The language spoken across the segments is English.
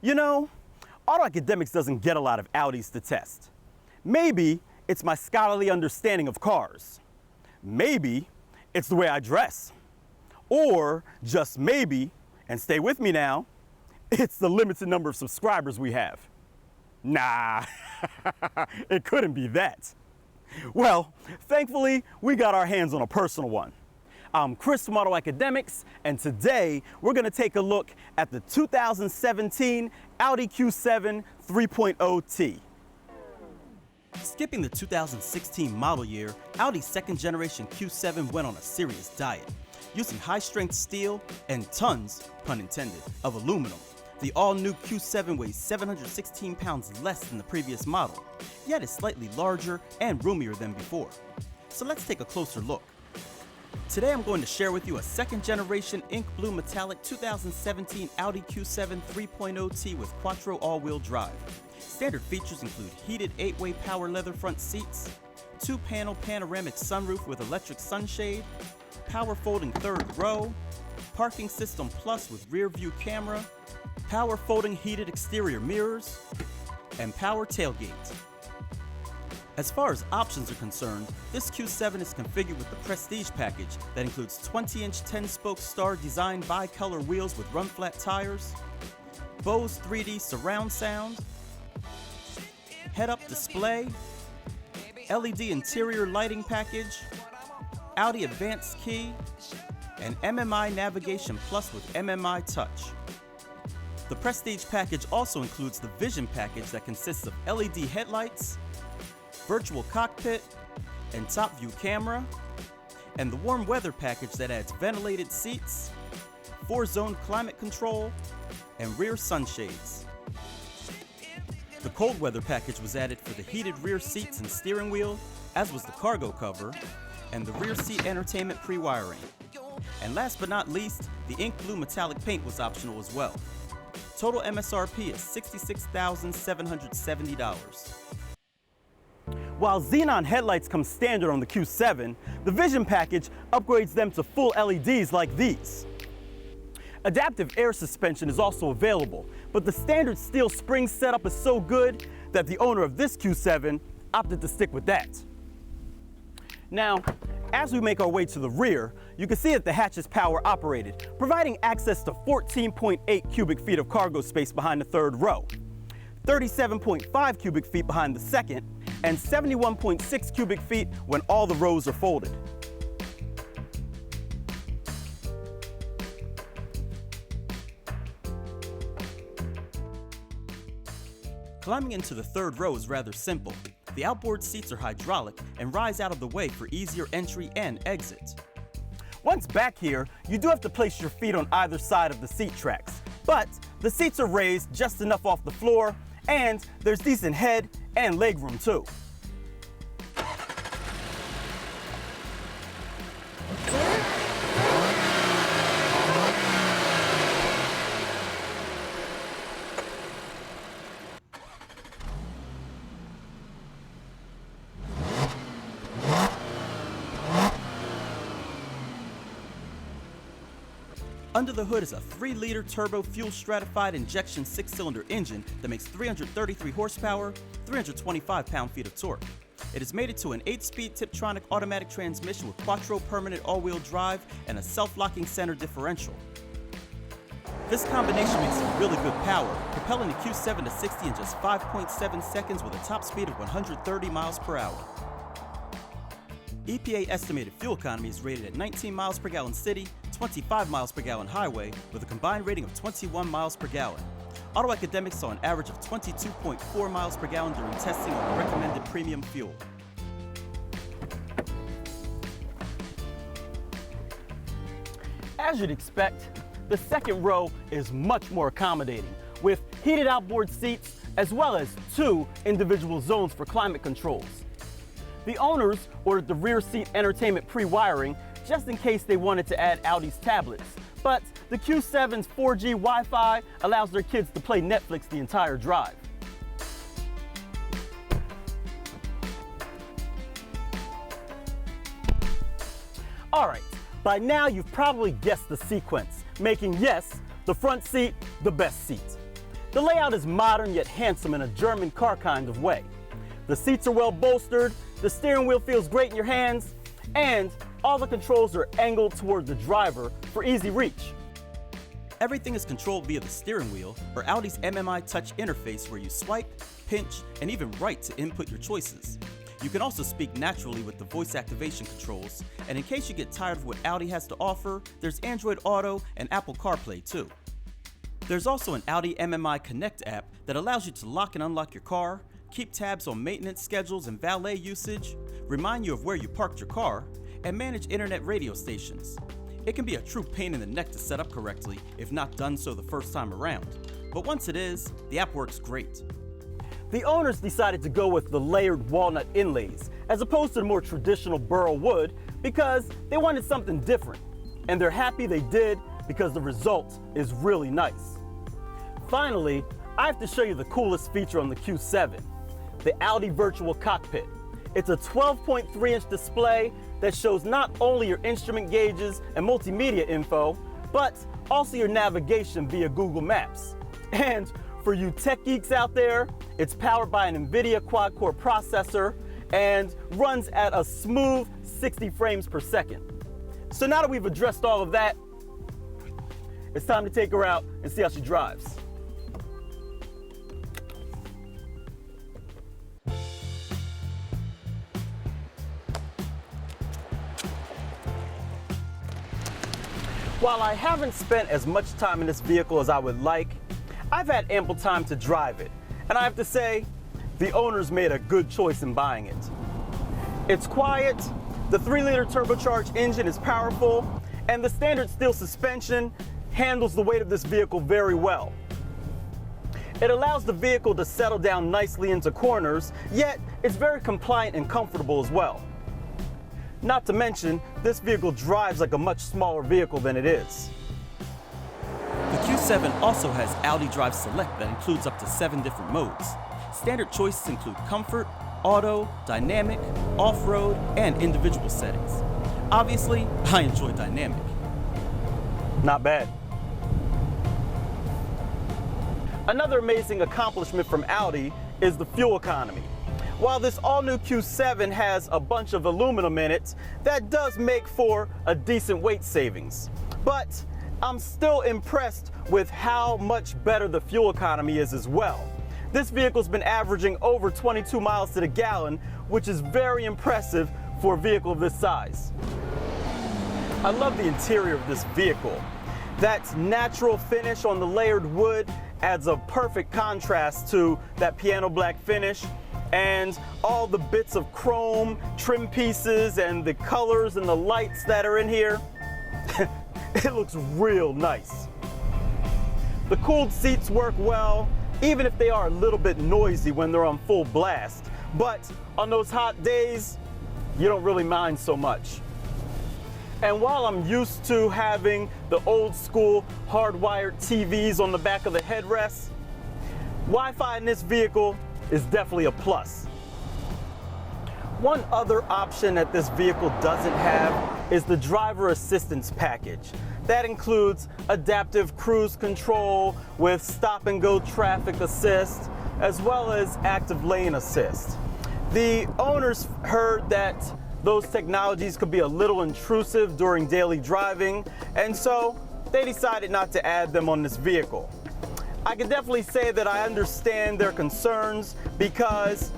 You know, AutoAcademics doesn't get a lot of Audis to test. Maybe it's my scholarly understanding of cars. Maybe it's the way I dress. Or just maybe, and stay with me now, it's the limited number of subscribers we have. Nah, it couldn't be that. Well, thankfully, we got our hands on a personal one. I'm Chris from AutoAcademics, and today we're going to take a look at the 2017 Audi Q7 3.0T. Skipping the 2016 model year, Audi's second generation Q7 went on a serious diet. Using high-strength steel and tons, pun intended, of aluminum, the all-new Q7 weighs 716 pounds less than the previous model, yet is slightly larger and roomier than before. So let's take a closer look. Today I'm going to share with you a second-generation ink blue metallic 2017 Audi Q7 3.0T with quattro all-wheel drive. Standard features include heated 8-way power leather front seats, 2-panel panoramic sunroof with electric sunshade, power folding third row, parking system plus with rear view camera, power folding heated exterior mirrors, and power tailgate. As far as options are concerned, this Q7 is configured with the Prestige package that includes 20-inch 10-spoke star design bi-color wheels with run-flat tires, Bose 3D surround sound, head-up display, LED interior lighting package, Audi Advanced Key, and MMI Navigation Plus with MMI Touch. The Prestige package also includes the Vision package that consists of LED headlights, virtual cockpit, and top view camera, and the Warm Weather package that adds ventilated seats, 4-zone climate control, and rear sunshades. The Cold Weather package was added for the heated rear seats and steering wheel, as was the cargo cover, and the rear seat entertainment pre-wiring. And last but not least, the ink blue metallic paint was optional as well. Total M.S.R.P is $66,770. While xenon headlights come standard on the Q7, the Vision package upgrades them to full LEDs like these. Adaptive air suspension is also available, but the standard steel spring setup is so good that the owner of this Q7 opted to stick with that. Now, as we make our way to the rear, you can see that the hatch is power operated, providing access to 14.8 cubic feet of cargo space behind the third row, 37.5 cubic feet behind the second, and 71.6 cubic feet when all the rows are folded. Climbing into the third row is rather simple. The outboard seats are hydraulic and rise out of the way for easier entry and exit. Once back here, you do have to place your feet on either side of the seat tracks, but the seats are raised just enough off the floor, and there's decent head and leg room too. Under the hood is a 3-liter turbo fuel stratified injection 6-cylinder engine that makes 333 horsepower, 325 pound-feet of torque. It is mated to an 8-speed Tiptronic automatic transmission with quattro permanent all-wheel drive and a self-locking center differential. This combination makes some really good power, propelling the Q7 to 60 in just 5.7 seconds with a top speed of 130 miles per hour. EPA estimated fuel economy is rated at 19 miles per gallon city, 25 miles per gallon highway, with a combined rating of 21 miles per gallon. AutoAcademics saw an average of 22.4 miles per gallon during testing on the recommended premium fuel. As you'd expect, the second row is much more accommodating, with heated outboard seats as well as 2 individual zones for climate controls. The owners ordered the rear seat entertainment pre-wiring just in case they wanted to add Audi's tablets, but the Q7's 4G Wi-Fi allows their kids to play Netflix the entire drive. Alright, by now you've probably guessed the sequence, making yes, the front seat the best seat. The layout is modern yet handsome in a German car kind of way. The seats are well bolstered, the steering wheel feels great in your hands, and all the controls are angled toward the driver for easy reach. Everything is controlled via the steering wheel or Audi's MMI touch interface where you swipe, pinch, and even write to input your choices. You can also speak naturally with the voice activation controls, and in case you get tired of what Audi has to offer, there's Android Auto and Apple CarPlay too. There's also an Audi MMI Connect app that allows you to lock and unlock your car, keep tabs on maintenance schedules and valet usage, remind you of where you parked your car, and manage internet radio stations. It can be a true pain in the neck to set up correctly if not done so the first time around, but once it is, the app works great. The owners decided to go with the layered walnut inlays as opposed to the more traditional burl wood because they wanted something different, and they're happy they did because the result is really nice. Finally, I have to show you the coolest feature on the Q7, the Audi Virtual Cockpit. It's a 12.3-inch display that shows not only your instrument gauges and multimedia info, but also your navigation via Google Maps. And for you tech geeks out there, it's powered by an NVIDIA quad-core processor and runs at a smooth 60 frames per second. So now that we've addressed all of that, it's time to take her out and see how she drives. While I haven't spent as much time in this vehicle as I would like, I've had ample time to drive it, and I have to say, the owners made a good choice in buying it. It's quiet, the 3-liter turbocharged engine is powerful, and the standard steel suspension handles the weight of this vehicle very well. It allows the vehicle to settle down nicely into corners, yet it's very compliant and comfortable as well. Not to mention, this vehicle drives like a much smaller vehicle than it is. The Q7 also has Audi Drive Select that includes up to 7 different modes. Standard choices include Comfort, Auto, Dynamic, Off-Road, and individual settings. Obviously, I enjoy Dynamic. Not bad. Another amazing accomplishment from Audi is the fuel economy. While this all-new Q7 has a bunch of aluminum in it, that does make for a decent weight savings. But I'm still impressed with how much better the fuel economy is as well. This vehicle's been averaging over 22 miles to the gallon, which is very impressive for a vehicle of this size. I love the interior of this vehicle. That natural finish on the layered wood adds a perfect contrast to that piano black finish, and all the bits of chrome, trim pieces, and the colors and the lights that are in here. It looks real nice. The cooled seats work well, even if they are a little bit noisy when they're on full blast. But on those hot days, you don't really mind so much. And while I'm used to having the old school hardwired TVs on the back of the headrest, Wi-Fi in this vehicle is definitely a plus. One other option that this vehicle doesn't have is the driver assistance package. That includes adaptive cruise control with stop and go traffic assist, as well as active lane assist. The owners heard that those technologies could be a little intrusive during daily driving, and so they decided not to add them on this vehicle. I can definitely say that I understand their concerns because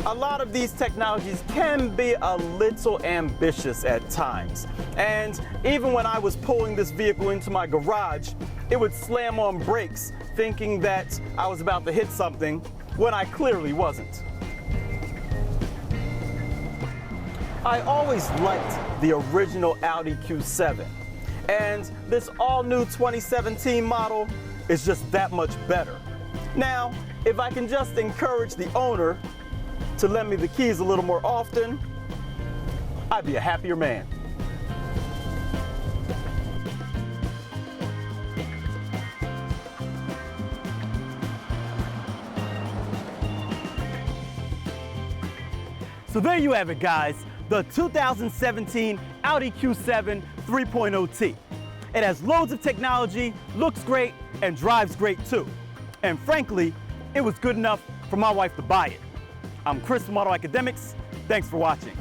a lot of these technologies can be a little ambitious at times. And even when I was pulling this vehicle into my garage, it would slam on brakes thinking that I was about to hit something when I clearly wasn't. I always liked the original Audi Q7, and this all-new 2017 model is just that much better. Now, if I can just encourage the owner to lend me the keys a little more often, I'd be a happier man. So there you have it, guys, the 2017 Audi Q7 3.0T. It has loads of technology, looks great, and drives great too. And frankly, it was good enough for my wife to buy it. I'm Chris from AutoAcademics. Thanks for watching.